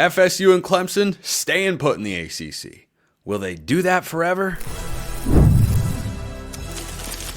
FSU and Clemson staying put in the ACC. Will they do that forever?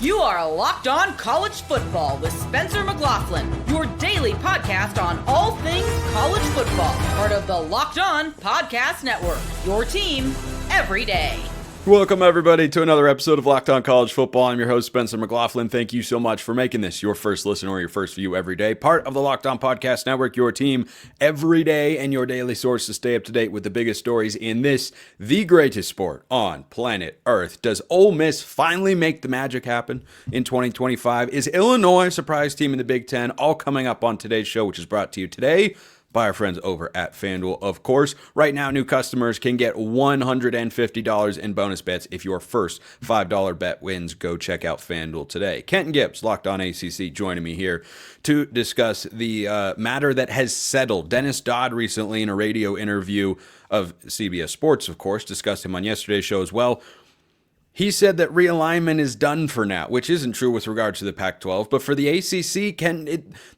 You are Locked On College Football with Spencer McLaughlin, your daily podcast on all things college football. Part of the Locked On Podcast Network, your team every day. Welcome, everybody, to another episode of Locked On College Football. I'm your host, Spencer McLaughlin. Thank you so much for making this your first listen or your first view every day. Part of the Locked On Podcast Network, your team every day, and your daily source to stay up to date with the biggest stories in this, the greatest sport on planet Earth. Does Ole Miss finally make the magic happen in 2025? Is Illinois a surprise team in the Big Ten? All coming up on today's show, which is brought to you today by our friends over at FanDuel, of course. Right now, new customers can get $150 in bonus bets if your first $5 bet wins. Go check out FanDuel today. Kenton Gibbs, Locked On ACC, joining me here to discuss the matter that has settled. Dennis Dodd recently in a radio interview of CBS Sports, of course, discussed him on yesterday's show as well. He said that realignment is done for now, which isn't true with regards to the Pac-12. But for the ACC,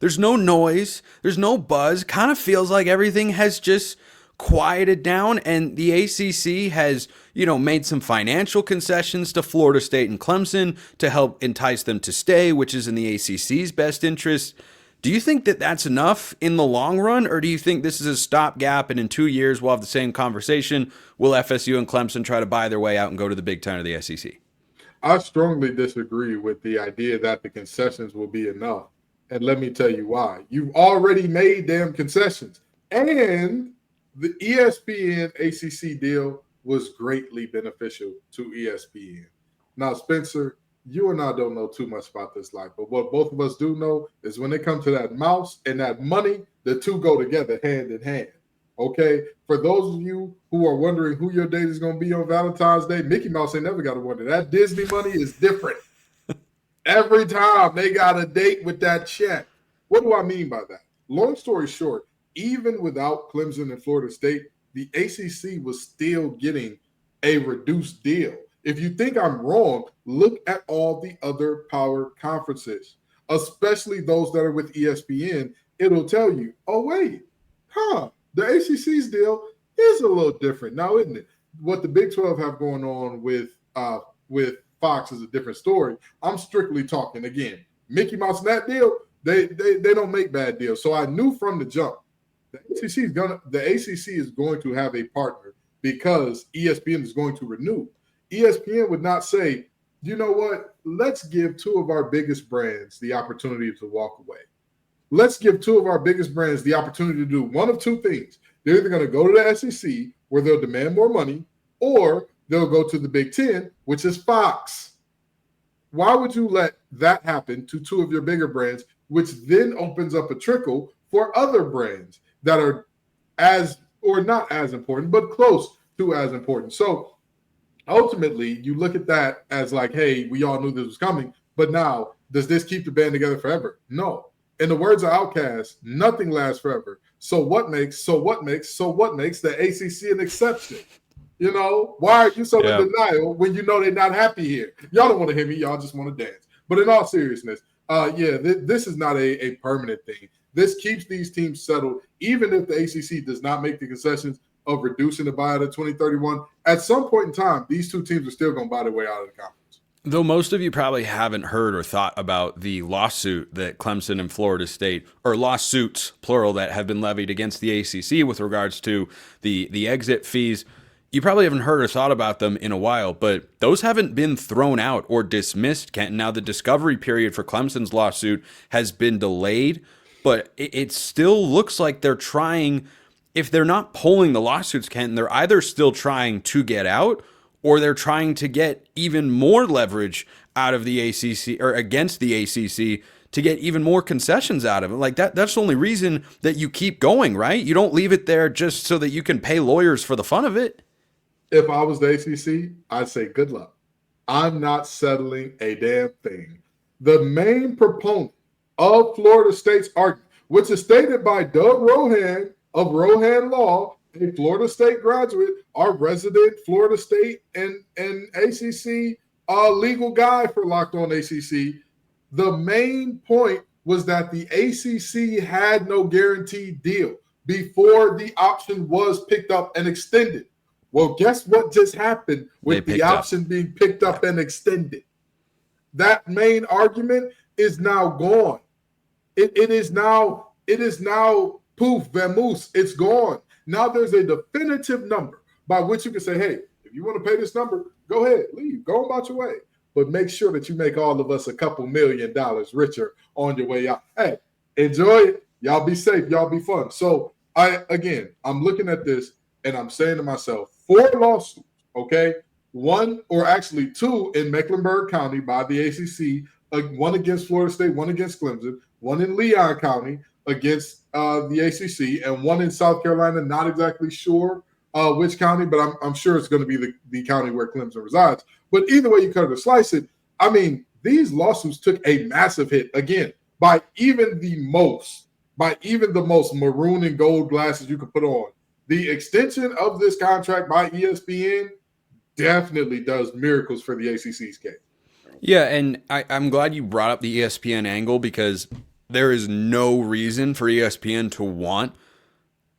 there's no noise, there's no buzz. Kind of feels like everything has just quieted down, and the ACC has, made some financial concessions to Florida State and Clemson to help entice them to stay, which is in the ACC's best interest. Do you think that that's enough in the long run, or do you think this is a stopgap and in 2 years we'll have the same conversation? Will FSU and Clemson try to buy their way out and go to the Big Ten or the SEC? I strongly disagree with the idea that the concessions will be enough. And let me tell you why. You've already made damn concessions. And the ESPN ACC deal was greatly beneficial to ESPN. Now, Spencer, you and I don't know too much about this life, but what both of us do know is when it comes to that mouse and that money, the two go together hand in hand. Okay? For those of you who are wondering who your date is going to be on Valentine's Day, Mickey Mouse ain't never got to wonder. That Disney money is different. Every time they got a date with that check. What do I mean by that? Long story short, even without Clemson and Florida State, the ACC was still getting a reduced deal. If you think I'm wrong, look at all the other power conferences, especially those that are with ESPN. It'll tell you, oh, wait, the ACC's deal is a little different now, isn't it? What the Big 12 have going on with Fox is a different story. I'm strictly talking, again, Mickey Mouse and that deal, they don't make bad deals. So I knew from the jump, the ACC is going to have a partner because ESPN is going to renew. ESPN would not say, you know what, let's give two of our biggest brands the opportunity to walk away. Let's give two of our biggest brands the opportunity to do one of two things. They're either going to go to the SEC, where they'll demand more money, or they'll go to the Big Ten, which is Fox. Why would you let that happen to two of your bigger brands, which then opens up a trickle for other brands that are as, or not as important, but close to as important? So ultimately, you look at that as like, hey, we all knew this was coming, but now, does this keep the band together forever? No. In the words of Outkast, nothing lasts forever. So what makes the ACC an exception? Why are you so in denial when you know they're not happy here? Y'all don't want to hear me. Y'all just want to dance. But in all seriousness, this is not a permanent thing. This keeps these teams settled. Even if the ACC does not make the concessions of reducing the buyout of 2031, at some point in time, these two teams are still going to buy their way out of the conference. Though most of you probably haven't heard or thought about the lawsuit that Clemson and Florida State, or lawsuits, plural, that have been levied against the ACC with regards to the exit fees. You probably haven't heard or thought about them in a while, but those haven't been thrown out or dismissed, Kenton. Now, the discovery period for Clemson's lawsuit has been delayed, but it still looks like they're trying. If they're not pulling the lawsuits, Kenton, they're either still trying to get out or they're trying to get even more leverage out of the ACC or against the ACC to get even more concessions out of it. Like that's the only reason that you keep going, right? You don't leave it there just so that you can pay lawyers for the fun of it. If I was the ACC, I'd say good luck. I'm not settling a damn thing. The main proponent of Florida State's argument, which is stated by Doug Rohan of Rohan Law, a Florida State graduate, our resident Florida State and ACC legal guy for Locked On ACC, the main point was that the ACC had no guaranteed deal. before the option was picked up and extended. Well, guess what just happened with the option being picked up and extended? That main argument is now gone. It is now poof, vamoose. It's gone. Now there's a definitive number by which you can say, hey, if you want to pay this number, go ahead, leave, go about your way. But make sure that you make all of us a couple $1 million richer on your way out. Hey, enjoy it. Y'all be safe. Y'all be fun. So I'm looking at this and I'm saying to myself, 4 lawsuits, okay? 1 or actually 2 in Mecklenburg County by the ACC, one against Florida State, one against Clemson, one in Leon County against the ACC, and one in South Carolina. Not exactly sure which county, but I'm sure it's going to be the county where Clemson resides. But either way you cut it or slice it, I mean, these lawsuits took a massive hit, again, by even the most maroon and gold glasses you could put on. The extension of this contract by ESPN definitely does miracles for the ACC's case. Yeah, and I'm glad you brought up the ESPN angle, because there is no reason for ESPN to want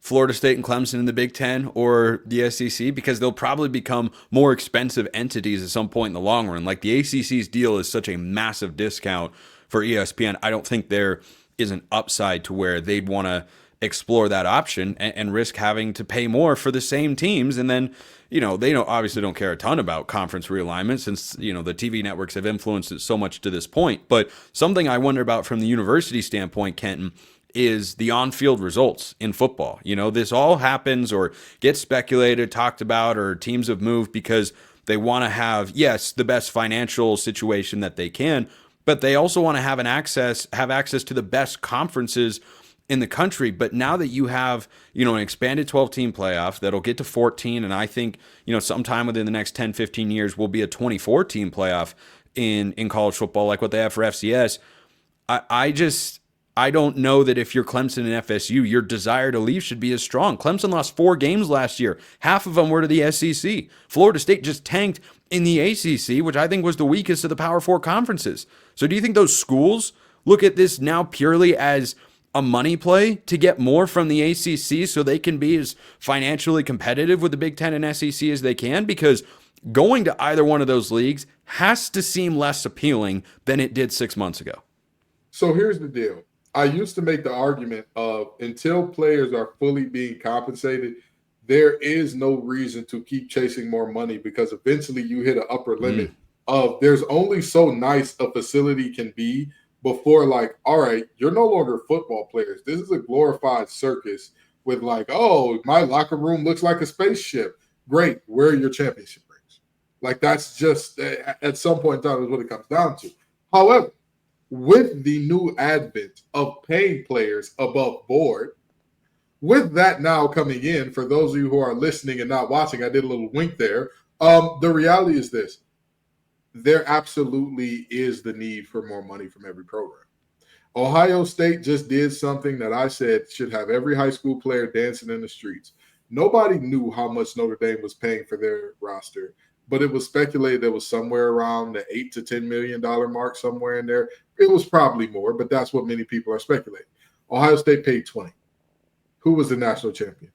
Florida State and Clemson in the Big Ten or the SEC, because they'll probably become more expensive entities at some point in the long run. Like, the ACC's deal is such a massive discount for ESPN. I don't think there is an upside to where they'd want to explore that option and risk having to pay more for the same teams. And then, they obviously don't care a ton about conference realignment, since, the TV networks have influenced it so much to this point. But something I wonder about from the university standpoint, Kenton, is the on-field results in football. This all happens or gets speculated, talked about, or teams have moved because they want to have, yes, the best financial situation that they can, but they also want to have access to the best conferences in the country. But now that you have, an expanded 12-team playoff that'll get to 14, and I think, sometime within the next 10, 15 years will be a 24-team playoff in college football, like what they have for FCS. I don't know that if you're Clemson and FSU, your desire to leave should be as strong. Clemson lost 4 games last year. Half of them were to the SEC. Florida State just tanked in the ACC, which I think was the weakest of the Power 4 conferences. So do you think those schools look at this now purely as a money play to get more from the ACC so they can be as financially competitive with the Big Ten and SEC as they can? Because going to either one of those leagues has to seem less appealing than it did 6 months ago. So here's the deal. I used to make the argument of, until players are fully being compensated, there is no reason to keep chasing more money, because eventually you hit an upper limit of there's only so nice a facility can be before, like, all right, you're no longer football players. This is a glorified circus with, like, oh, my locker room looks like a spaceship. Great. Where are your championship rings? Like, that's just, at some point in time, is what it comes down to. However, with the new advent of paying players above board, with that now coming in, for those of you who are listening and not watching, I did a little wink there. The reality is this. There absolutely is the need for more money from every program. Ohio State just did something that I said should have every high school player dancing in the streets. Nobody knew how much Notre Dame was paying for their roster, but it was speculated it was somewhere around the $8 to $10 million mark, somewhere in there. It was probably more, but that's what many people are speculating. Ohio State paid 20. Who was the national champion?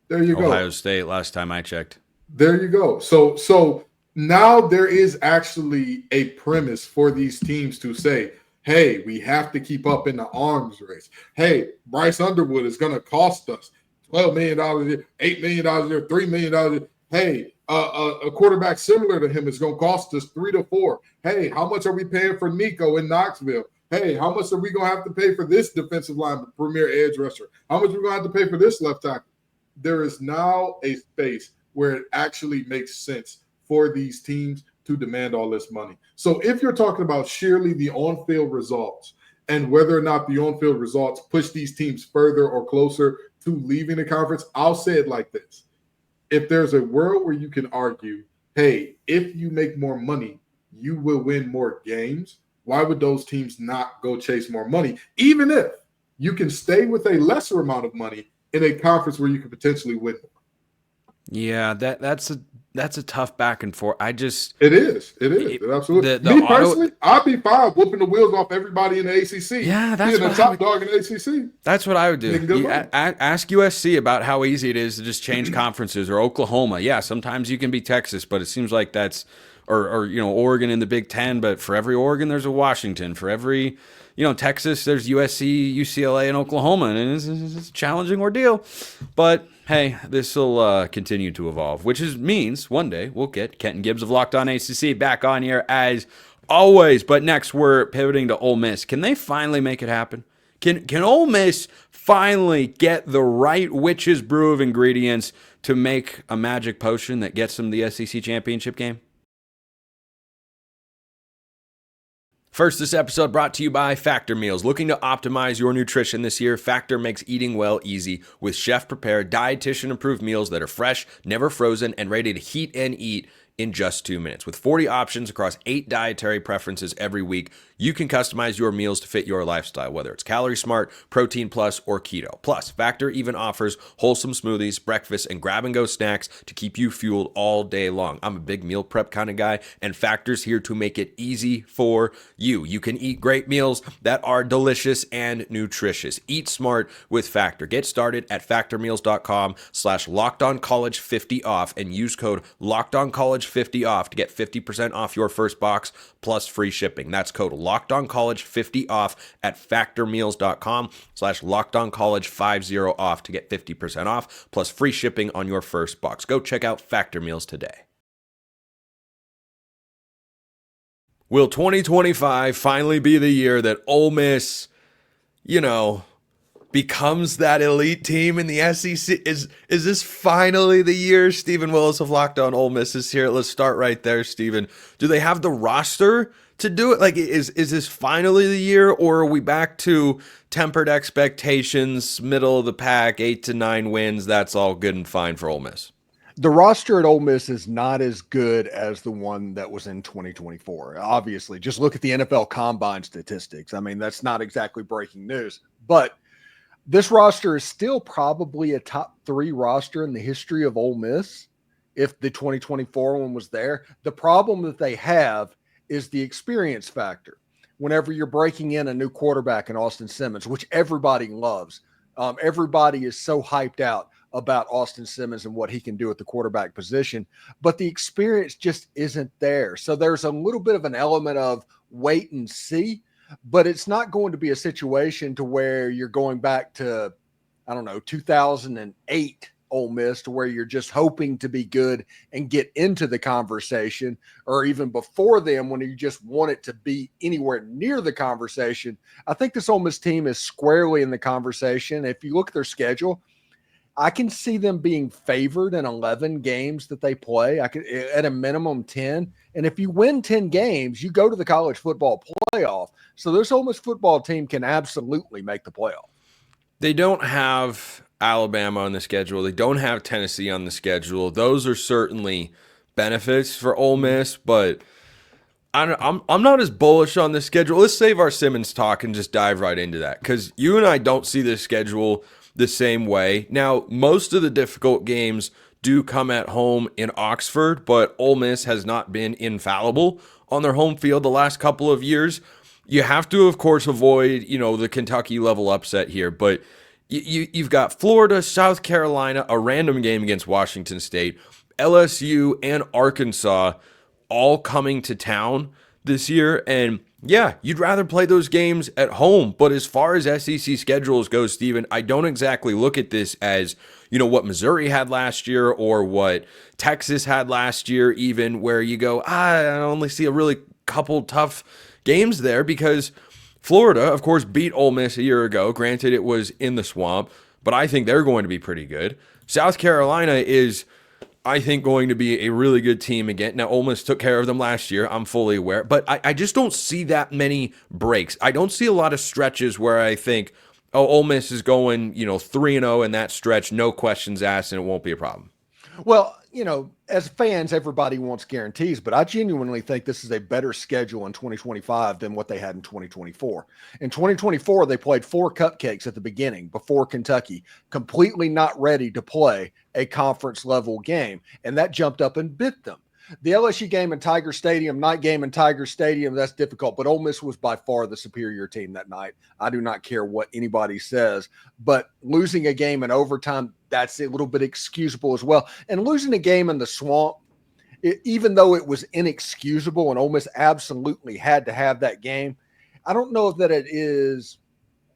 There you go. Ohio State, last time I checked. There you go. So now there is actually a premise for these teams to say, hey, we have to keep up in the arms race. Hey, Bryce Underwood is going to cost us $12 million a year, $8 million a year, $3 million a year. Hey, a quarterback similar to him is going to cost us 3 to 4. Hey, how much are we paying for Nico in Knoxville? Hey, how much are we going to have to pay for this defensive line, premier edge rusher? How much are we going to have to pay for this left tackle? There is now a space where it actually makes sense for these teams to demand all this money. So if you're talking about sheerly the on-field results and whether or not the on-field results push these teams further or closer to leaving the conference, I'll say it like this. If there's a world where you can argue, hey, if you make more money, you will win more games, why would those teams not go chase more money, even if you can stay with a lesser amount of money in a conference where you could potentially win more? Yeah, that's that's a tough back and forth. It is. Absolutely. Me personally, I'd be fine whooping the wheels off everybody in the ACC. Yeah, that's being the top dog in the ACC. That's what I would do. Ask USC about how easy it is to just change conferences, or Oklahoma. Yeah, sometimes you can be Texas, but it seems like that's or Oregon in the Big Ten. But for every Oregon, there's a Washington. For every Texas, there's USC, UCLA, and Oklahoma, and it's a challenging ordeal. But hey, this will continue to evolve, which means one day we'll get Kenton Gibbs of Locked On ACC back on here as always. But next, we're pivoting to Ole Miss. Can they finally make it happen? Can Ole Miss finally get the right witch's brew of ingredients to make a magic potion that gets them the SEC championship game? First, this episode brought to you by Factor Meals. Looking to optimize your nutrition this year, Factor makes eating well easy with chef-prepared, dietitian-approved meals that are fresh, never frozen, and ready to heat and eat in just 2 minutes. With 40 options across 8 dietary preferences every week, you can customize your meals to fit your lifestyle, whether it's Calorie Smart, Protein Plus, or Keto. Plus, Factor even offers wholesome smoothies, breakfast, and grab-and-go snacks to keep you fueled all day long. I'm a big meal prep kind of guy, and Factor's here to make it easy for you. You can eat great meals that are delicious and nutritious. Eat smart with Factor. Get started at factormeals.com/LockedOnCollege50off and use code LockedOnCollege50off to get 50% off your first box plus free shipping. That's code LockedOnCollege50off at factormeals.com/LockedOnCollege50off to get 50% off plus free shipping on your first box. Go check out Factor Meals today. Will 2025 finally be the year that Ole Miss, becomes that elite team in the SEC? Is this finally the year? Seven Willis of Locked On Ole Miss is here. Let's start right there, Steven. Do they have the roster to do it? Like, is this finally the year, or are we back to tempered expectations, middle of the pack, 8 to 9 wins? That's all good and fine for Ole Miss. The roster at Ole Miss is not as good as the one that was in 2024. Obviously, just look at the NFL Combine statistics. I mean, that's not exactly breaking news, but this roster is still probably a top 3 roster in the history of Ole Miss if the 2024 one was there. The problem that they have is the experience factor. Whenever you're breaking in a new quarterback in Austin Simmons, which everybody loves, everybody is so hyped out about Austin Simmons and what he can do at the quarterback position, but the experience just isn't there. So there's a little bit of an element of wait and see, but it's not going to be a situation to where you're going back to, 2008 Ole Miss, to where you're just hoping to be good and get into the conversation, or even before them when you just want it to be anywhere near the conversation. I think this Ole Miss team is squarely in the conversation. If you look at their schedule, I can see them being favored in 11 games that they play. I could, at a minimum, 10. And if you win 10 games, you go to the college football playoff. So this Ole Miss football team can absolutely make the playoff. They don't have Alabama on the schedule. They don't have Tennessee on the schedule. Those are certainly benefits for Ole Miss, but I'm not as bullish on the schedule. Let's save our Simmons talk and just dive right into that, because you and I don't see this schedule the same way. Now, most of the difficult games do come at home in Oxford, but Ole Miss has not been infallible on their home field the last couple of years. You have to, of course, avoid, the Kentucky level upset here, but you've got Florida, South Carolina, a random game against Washington State, LSU, and Arkansas all coming to town this year. And yeah, you'd rather play those games at home. But as far as SEC schedules go, Steven, I don't exactly look at this as, what Missouri had last year or what Texas had last year, even, where you go, I only see a really couple tough games there, because Florida, of course, beat Ole Miss a year ago. Granted, it was in the swamp, but I think they're going to be pretty good. South Carolina is, I think, going to be a really good team again. Now, Ole Miss took care of them last year. I'm fully aware. But I just don't see that many breaks. I don't see a lot of stretches where I think, Ole Miss is going, 3-0 in that stretch, no questions asked, and it won't be a problem. Well, as fans, everybody wants guarantees, but I genuinely think this is a better schedule in 2025 than what they had in 2024. In 2024, they played 4 cupcakes at the beginning before Kentucky, completely not ready to play a conference level game. And that jumped up and bit them. The LSU game in Tiger Stadium, night game in Tiger Stadium, that's difficult, but Ole Miss was by far the superior team that night. I do not care what anybody says, but losing a game in overtime, that's a little bit excusable as well. And losing a game in the Swamp, even though it was inexcusable and Ole Miss absolutely had to have that game, I don't know that it is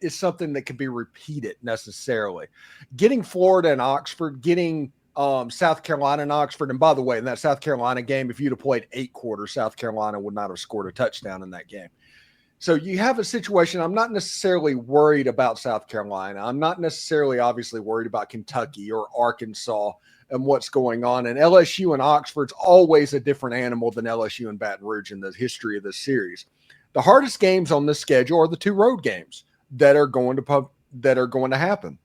something that can be repeated necessarily. Getting Florida and Oxford, getting South Carolina and Oxford. And by the way, in that South Carolina game, if you'd have played 8 quarters, South Carolina would not have scored a touchdown in that game. So you have a situation. I'm not necessarily worried about South Carolina. I'm not necessarily obviously worried about Kentucky or Arkansas and what's going on. And LSU and Oxford's always a different animal than LSU and Baton Rouge in the history of this series. The hardest games on this schedule are the 2 road games that are going to happen.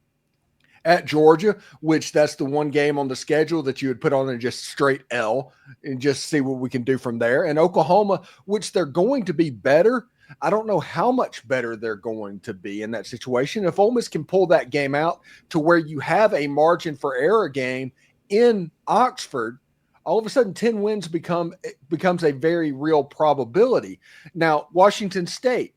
At Georgia, which that's the one game on the schedule that you would put on and just straight L and just see what we can do from there. And Oklahoma, which they're going to be better. I don't know how much better they're going to be in that situation. If Ole Miss can pull that game out to where you have a margin for error game in Oxford, all of a sudden 10 wins becomes a very real probability. Now, Washington State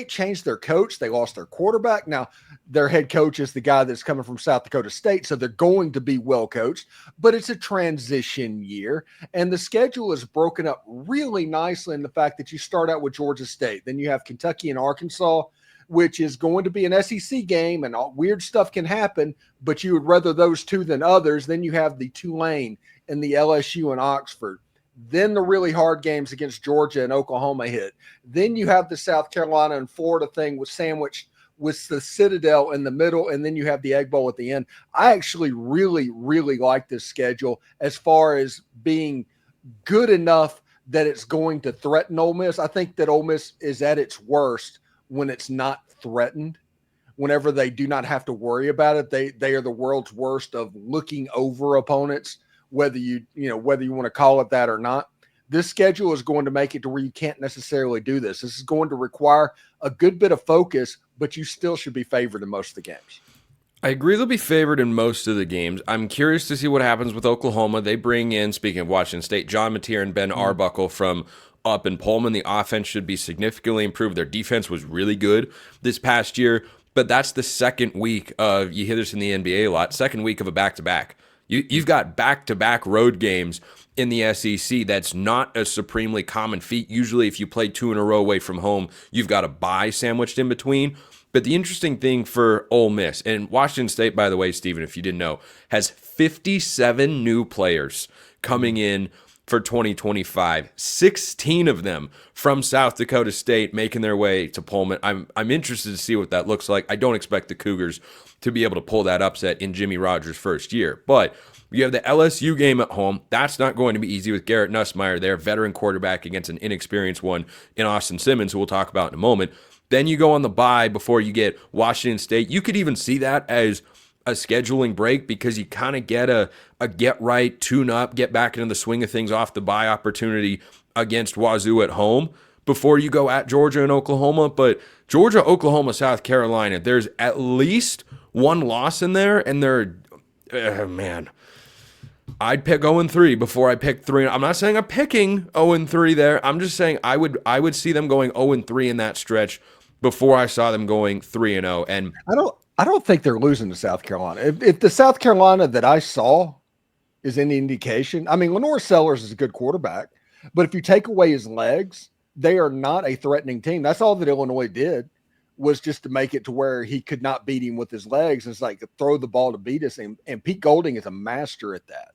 changed their coach. They lost their quarterback. Now, their head coach is the guy that's coming from South Dakota State, so they're going to be well coached, but it's a transition year, and the schedule is broken up really nicely in the fact that you start out with Georgia State. Then you have Kentucky and Arkansas, which is going to be an SEC game, and all weird stuff can happen, but you would rather those 2 than others. Then you have the Tulane and the LSU and Oxford. Then the really hard games against Georgia and Oklahoma hit. Then you have the South Carolina and Florida thing with sandwich with the Citadel in the middle, and then you have the Egg Bowl at the end. I actually really, really like this schedule as far as being good enough that it's going to threaten Ole Miss. I think that Ole Miss is at its worst when it's not threatened. Whenever they do not have to worry about it, they are the world's worst of looking over opponents. Whether you want to call it that or not, this schedule is going to make it to where you can't necessarily do this. This is going to require a good bit of focus, but you still should be favored in most of the games. I agree they'll be favored in most of the games. I'm curious to see what happens with Oklahoma. They bring in, speaking of Washington State, John Mateer and Ben Arbuckle from up in Pullman. The offense should be significantly improved. Their defense was really good this past year, but that's the second week of, you hear this in the NBA a lot, second week of a back-to-back. You've got back-to-back road games in the SEC. That's not a supremely common feat. Usually if you play 2 in a row away from home, you've got a bye sandwiched in between. But the interesting thing for Ole Miss, and Washington State, by the way, Stephen, if you didn't know, has 57 new players coming in for 2025. 16 of them from South Dakota State making their way to Pullman. I'm interested to see what that looks like. I don't expect the Cougars to be able to pull that upset in Jimmy Rogers' first year. But you have the LSU game at home. That's not going to be easy with Garrett Nussmeier there, veteran quarterback against an inexperienced one in Austin Simmons, who we'll talk about in a moment. Then you go on the bye before you get Washington State. You could even see that as a scheduling break because you kind of get a get right, tune up, get back into the swing of things off the bye opportunity against Wazoo at home before you go at Georgia and Oklahoma. But Georgia, Oklahoma, South Carolina, there's at least one loss in there, and I'd pick 0-3 before I pick 3. I'm not saying I'm picking 0-3 there. I'm just saying I would see them going 0-3 in that stretch before I saw them going 3-0. And I don't think they're losing to South Carolina. If the South Carolina that I saw is any indication, I mean, Lenore Sellers is a good quarterback, but if you take away his legs, they are not a threatening team. That's all that Illinois did, was just to make it to where he could not beat him with his legs. It's like throw the ball to beat us. And Pete Golding is a master at that.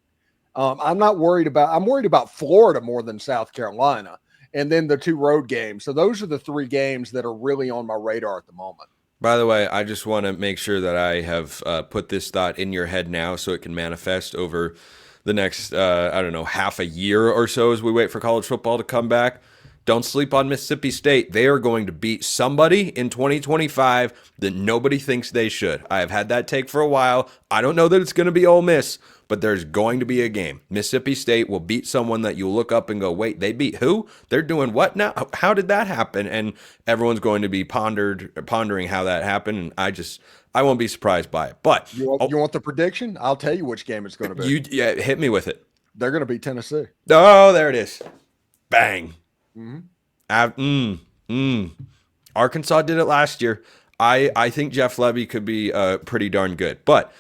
I'm worried about Florida more than South Carolina, and then the 2 road games. So those are the 3 games that are really on my radar at the moment. by the way, I just want to make sure that I have put this thought in your head now so it can manifest over the next, half a year or so as we wait for college football to come back. don't sleep on Mississippi State. They are going to beat somebody in 2025 that nobody thinks they should. I have had that take for a while. I don't know that it's going to be Ole Miss, but there's going to be a game. Mississippi State will beat someone that you look up and go, wait, they beat who? They're doing what now? How did that happen? And everyone's going to be pondering how that happened. And I won't be surprised by it. But you want the prediction? I'll tell you which game it's going to be. Yeah, hit me with it. They're going to beat Tennessee. Oh, there it is. Bang. Mm-hmm. Arkansas did it last year. I think Jeff Levy could be pretty darn good. But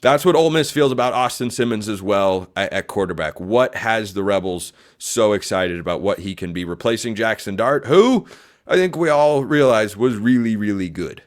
that's what Ole Miss feels about Austin Simmons as well at quarterback. What has the Rebels so excited about what he can be, replacing Jackson Dart, who I think we all realize was really, really good.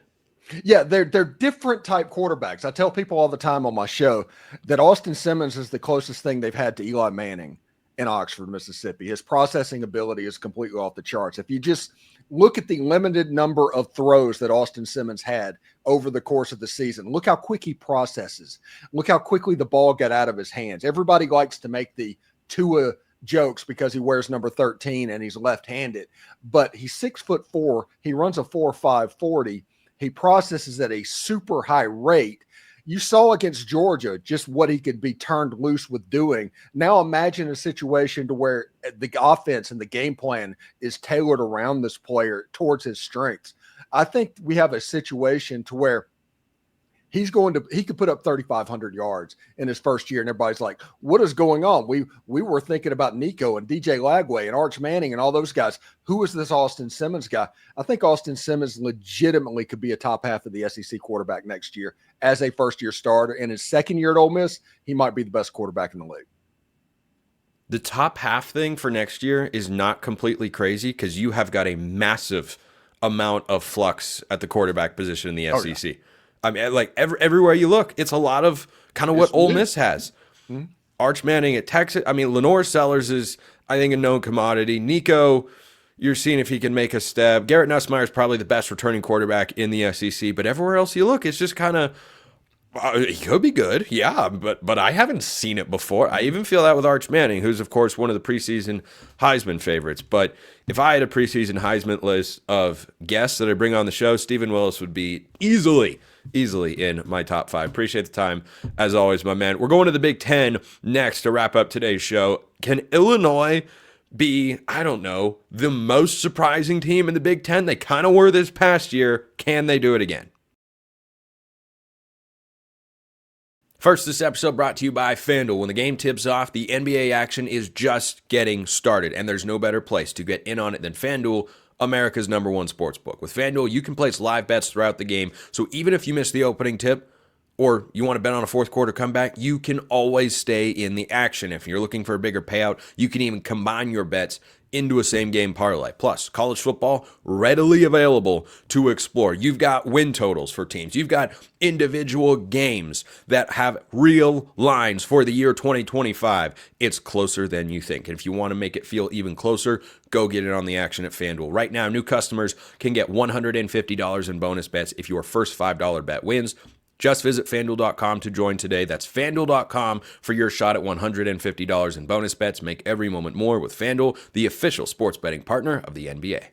Yeah, they're different type quarterbacks. I tell people all the time on my show that Austin Simmons is the closest thing they've had to Eli Manning in Oxford, Mississippi. His processing ability is completely off the charts. If you just look at the limited number of throws that Austin Simmons had over the course of the season, look how quick he processes. Look how quickly the ball got out of his hands. Everybody likes to make the Tua jokes because he wears number 13 and he's left-handed, but he's 6'4". He runs a 4.5 40. He processes at a super high rate. You saw against Georgia just what he could be turned loose with doing. Now imagine a situation to where the offense and the game plan is tailored around this player towards his strengths. I think we have a situation to where he could put up 3,500 yards in his first year. And everybody's like, what is going on? We were thinking about Nico and DJ Lagway and Arch Manning and all those guys. Who is this Austin Simmons guy? I think Austin Simmons legitimately could be a top half of the SEC quarterback next year as a first-year starter. In his second year at Ole Miss, he might be the best quarterback in the league. The top half thing for next year is not completely crazy because you have got a massive amount of flux at the quarterback position in the SEC. Yeah. I mean, like everywhere you look, it's a lot of kind of what Ole Miss has. Mm-hmm. Arch Manning at Texas. I mean, Lenore Sellers is, I think, a known commodity. Nico, you're seeing if he can make a step. Garrett Nussmeier is probably the best returning quarterback in the SEC. But everywhere else you look, it's just kind of, he could be good, yeah, but I haven't seen it before. I even feel that with Arch Manning, who's, of course, one of the preseason Heisman favorites. But if I had a preseason Heisman list of guests that I bring on the show, Seven Willis would be easily in my top 5. Appreciate the time, as always, my man. We're going to the Big Ten next to wrap up today's show. Can Illinois be, I don't know, the most surprising team in the Big Ten? They kind of were this past year. Can they do it again? First, this episode brought to you by FanDuel. When the game tips off, the NBA action is just getting started, and there's no better place to get in on it than FanDuel, America's #1 sportsbook. With FanDuel, you can place live bets throughout the game, so even if you miss the opening tip or you want to bet on a fourth quarter comeback, you can always stay in the action. If you're looking for a bigger payout, you can even combine your bets into a same-game parlay. Plus, college football readily available to explore. You've got win totals for teams. You've got individual games that have real lines for the year 2025. It's closer than you think. And if you want to make it feel even closer, go get it on the action at FanDuel. Right now, new customers can get $150 in bonus bets if your first $5 bet wins. Just visit FanDuel.com to join today. That's FanDuel.com for your shot at $150 in bonus bets. Make every moment more with FanDuel, the official sports betting partner of the NBA.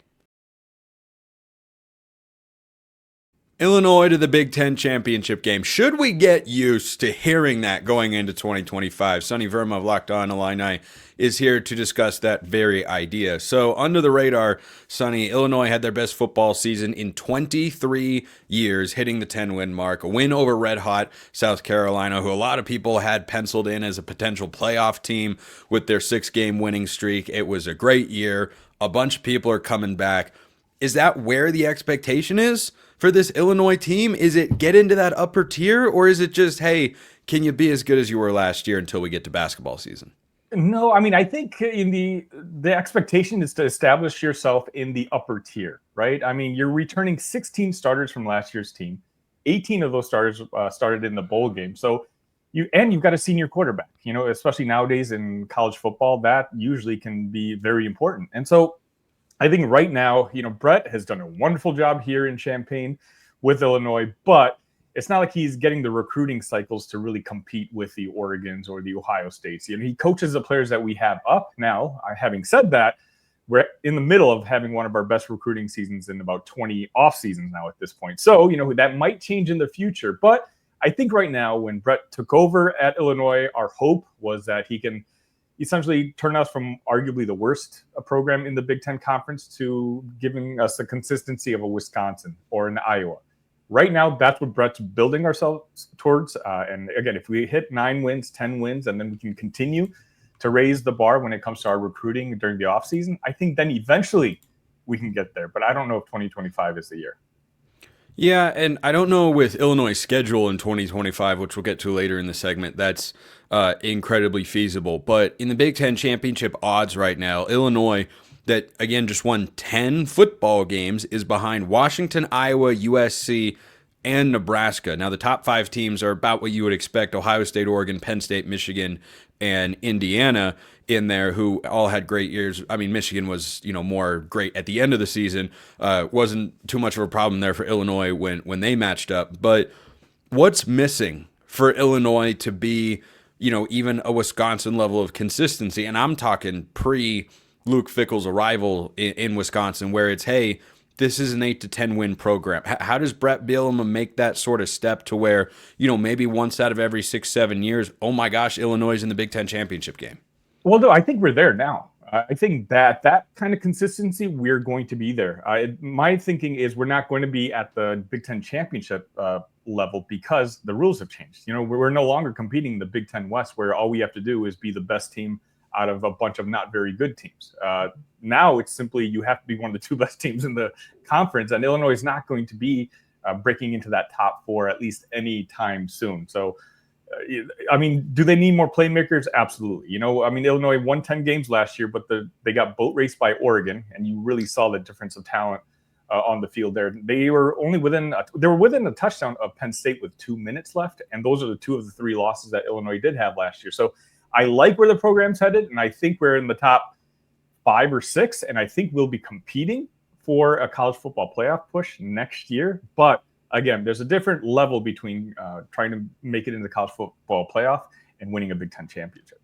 Illinois to the Big Ten championship game. Should we get used to hearing that going into 2025? Sonny Verma of Locked On Illini is here to discuss that very idea. So under the radar, Sonny, Illinois had their best football season in 23 years, hitting the 10-win mark. A win over red-hot South Carolina, who a lot of people had penciled in as a potential playoff team with their 6-game winning streak. It was a great year. A bunch of people are coming back. Is that where the expectation is for this Illinois team? Is it get into that upper tier, or is it just, hey, can you be as good as you were last year until we get to basketball season? No, I mean, I think in the expectation is to establish yourself in the upper tier, right? I mean, you're returning 16 starters from last year's team. 18 of those starters started in the bowl game. So you've got a senior quarterback, especially nowadays in college football, that usually can be very important. And so I think right now, Brett has done a wonderful job here in Champaign with Illinois, but it's not like he's getting the recruiting cycles to really compete with the Oregons or the Ohio States. He coaches the players that we have up now. Having said that, we're in the middle of having one of our best recruiting seasons in about 20 off seasons now at this point. So, that might change in the future. But I think right now, when Brett took over at Illinois, our hope was that he can essentially turn us from arguably the worst program in the Big Ten Conference to giving us the consistency of a Wisconsin or an Iowa. Right now, that's what Brett's building ourselves towards. And again, if we hit 9 wins, 10 wins, and then we can continue to raise the bar when it comes to our recruiting during the offseason, I think then eventually we can get there. But I don't know if 2025 is the year. Yeah, and I don't know with Illinois' schedule in 2025, which we'll get to later in the segment, that's incredibly feasible. But in the Big Ten championship odds right now, Illinois, that again just won 10 football games, is behind Washington, Iowa, USC, and Nebraska. Now, the top 5 teams are about what you would expect: Ohio State, Oregon, Penn State, Michigan, and Indiana in there, who all had great years. I mean, Michigan was, more great at the end of the season. Wasn't too much of a problem there for Illinois when they matched up. But what's missing for Illinois to be, even a Wisconsin level of consistency? And I'm talking pre-Luke Fickell's arrival in Wisconsin, where it's, hey, this is an 8 to 10 win program. How does Brett Bielema make that sort of step to where, maybe once out of every 6-7 years, oh my gosh, Illinois is in the Big Ten championship game? Well, no, I think we're there now. I think that kind of consistency, we're going to be there. My thinking is we're not going to be at the Big Ten championship level because the rules have changed. We're no longer competing in the Big Ten West, where all we have to do is be the best team out of a bunch of not very good teams. Now it's simply you have to be one of the 2 best teams in the conference, and Illinois is not going to be breaking into that top 4 at least any time soon. So, do they need more playmakers? Absolutely. Illinois won 10 games last year, but they got boat raced by Oregon, and you really saw the difference of talent on the field there. They were within a touchdown of Penn State with 2 minutes left, and those are the 2 of the 3 losses that Illinois did have last year. So I like where the program's headed, and I think we're in the top 5 or 6, and I think we'll be competing for a college football playoff push next year. But again, there's a different level between trying to make it into the college football playoff and winning a Big Ten championship.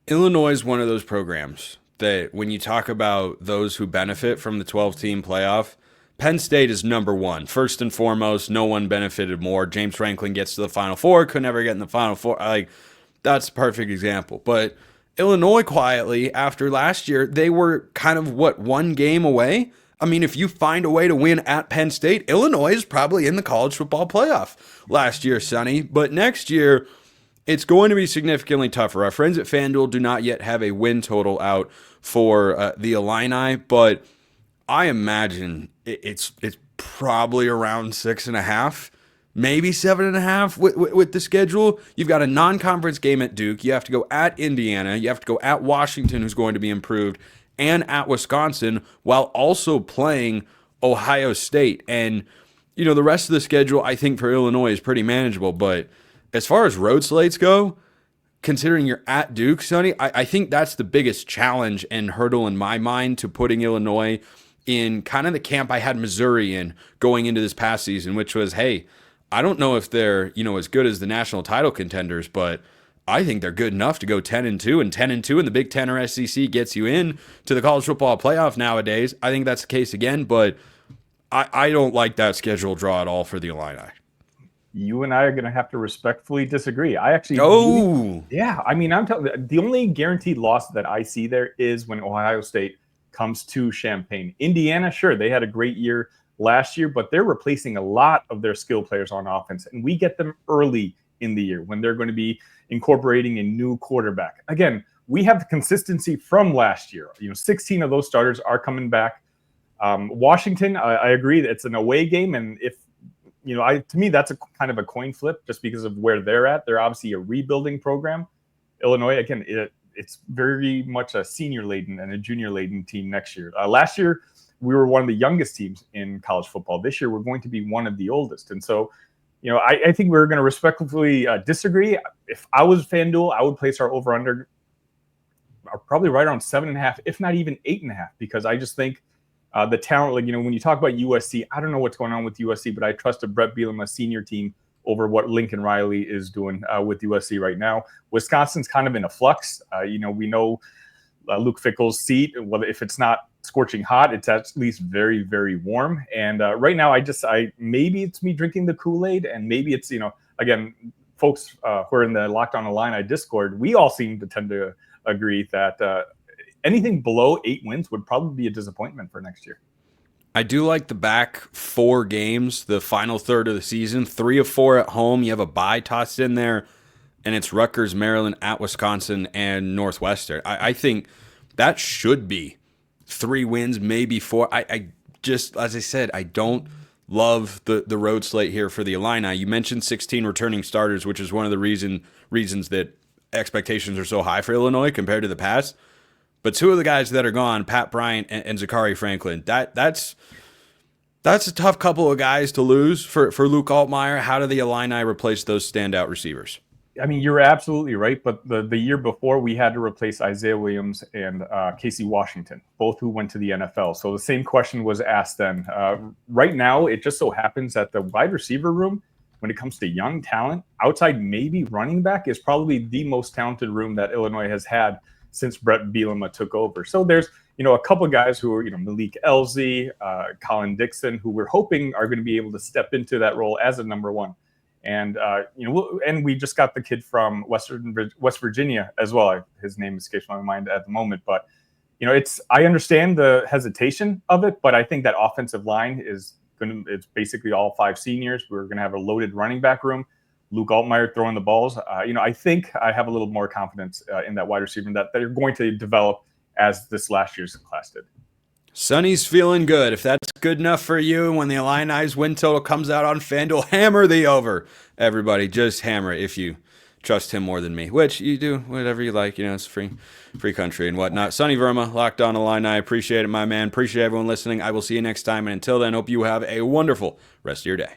Illinois is one of those programs that when you talk about those who benefit from the 12-team playoff, Penn State is number 1. First and foremost, no one benefited more. James Franklin gets to the Final Four, could never get in the Final Four. That's a perfect example. But Illinois, quietly, after last year, they were kind of, 1 game away? I mean, if you find a way to win at Penn State, Illinois is probably in the college football playoff last year, Sonny. But next year, it's going to be significantly tougher. Our friends at FanDuel do not yet have a win total out for the Illini, but I imagine it's probably around 6.5, maybe 7.5 with the schedule. You've got a non-conference game at Duke. You have to go at Indiana. You have to go at Washington, who's going to be improved, and at Wisconsin, while also playing Ohio State. And, the rest of the schedule, I think, for Illinois is pretty manageable. But as far as road slates go, considering you're at Duke, Sonny, I think that's the biggest challenge and hurdle in my mind to putting Illinois in kind of the camp I had Missouri in going into this past season, which was, hey, I don't know if they're, as good as the national title contenders, but I think they're good enough to go 10-2, and 10-2 in the Big Ten or SEC gets you in to the college football playoff nowadays. I think that's the case again, but I don't like that schedule draw at all for the Illini. You and I are going to have to respectfully disagree. I actually, I'm telling you, the only guaranteed loss that I see there is when Ohio State comes to Champaign. Indiana, sure, they had a great year last year, but they're replacing a lot of their skill players on offense, and we get them early in the year when they're going to be incorporating a new quarterback. Again, we have the consistency from last year. 16 of those starters are coming back. Washington, I agree that it's an away game, and if to me that's a kind of a coin flip just because of where they're at. They're obviously a rebuilding program. Illinois, again, it's very much a senior laden and a junior laden team next year. Last year, we were one of the youngest teams in college football. This year, we're going to be one of the oldest. And so, I think we're going to respectfully disagree. If I was FanDuel, I would place our over-under probably right around 7.5, if not even 8.5, because I just think the talent, when you talk about USC, I don't know what's going on with USC, but I trust a Brett Bielema senior team over what Lincoln Riley is doing with USC right now. Wisconsin's kind of in a flux. We know Luke Fickell's seat. Whether if it's not scorching hot, it's at least very, very warm. And right now, maybe it's me drinking the Kool-Aid, and maybe it's, again, folks who are in the Locked On Illini Discord, we all seem to tend to agree that anything below 8 wins would probably be a disappointment for next year. I do like the back 4 games, the final third of the season, 3 of 4 at home. You have a bye tossed in there, and it's Rutgers, Maryland, at Wisconsin, and Northwestern. I think that should be 3 wins, maybe 4. I just, as I said, I don't love the road slate here for the Illini. You mentioned 16 returning starters, which is one of the reasons that expectations are so high for Illinois compared to the past. But 2 of the guys that are gone, Pat Bryant and Zachary Franklin, that's a tough couple of guys to lose for Luke Altmaier. How do the Illini replace those standout receivers? I mean, you're absolutely right. But the year before, we had to replace Isaiah Williams and Casey Washington, both who went to the NFL. So the same question was asked then. Right now, it just so happens that the wide receiver room, when it comes to young talent, outside maybe running back, is probably the most talented room that Illinois has had since Brett Bielema took over. So there's, a couple of guys who are, Malik Elzy, Colin Dixon, who we're hoping are going to be able to step into that role as a number one. And, and we just got the kid from West Virginia as well. His name escapes my mind at the moment, but, I understand the hesitation of it, but I think that offensive line it's basically all 5 seniors. We're going to have a loaded running back room. Luke Altmaier throwing the balls. I think I have a little more confidence in that wide receiver that they're going to develop as this last year's class did. Sonny's feeling good. If that's good enough for you, and when the Illini's win total comes out on FanDuel, hammer the over. Everybody, just hammer it if you trust him more than me, which you do, whatever you like. It's free country and whatnot. Sonny Verma, Locked On Illini. Appreciate it, my man. Appreciate everyone listening. I will see you next time. And until then, hope you have a wonderful rest of your day.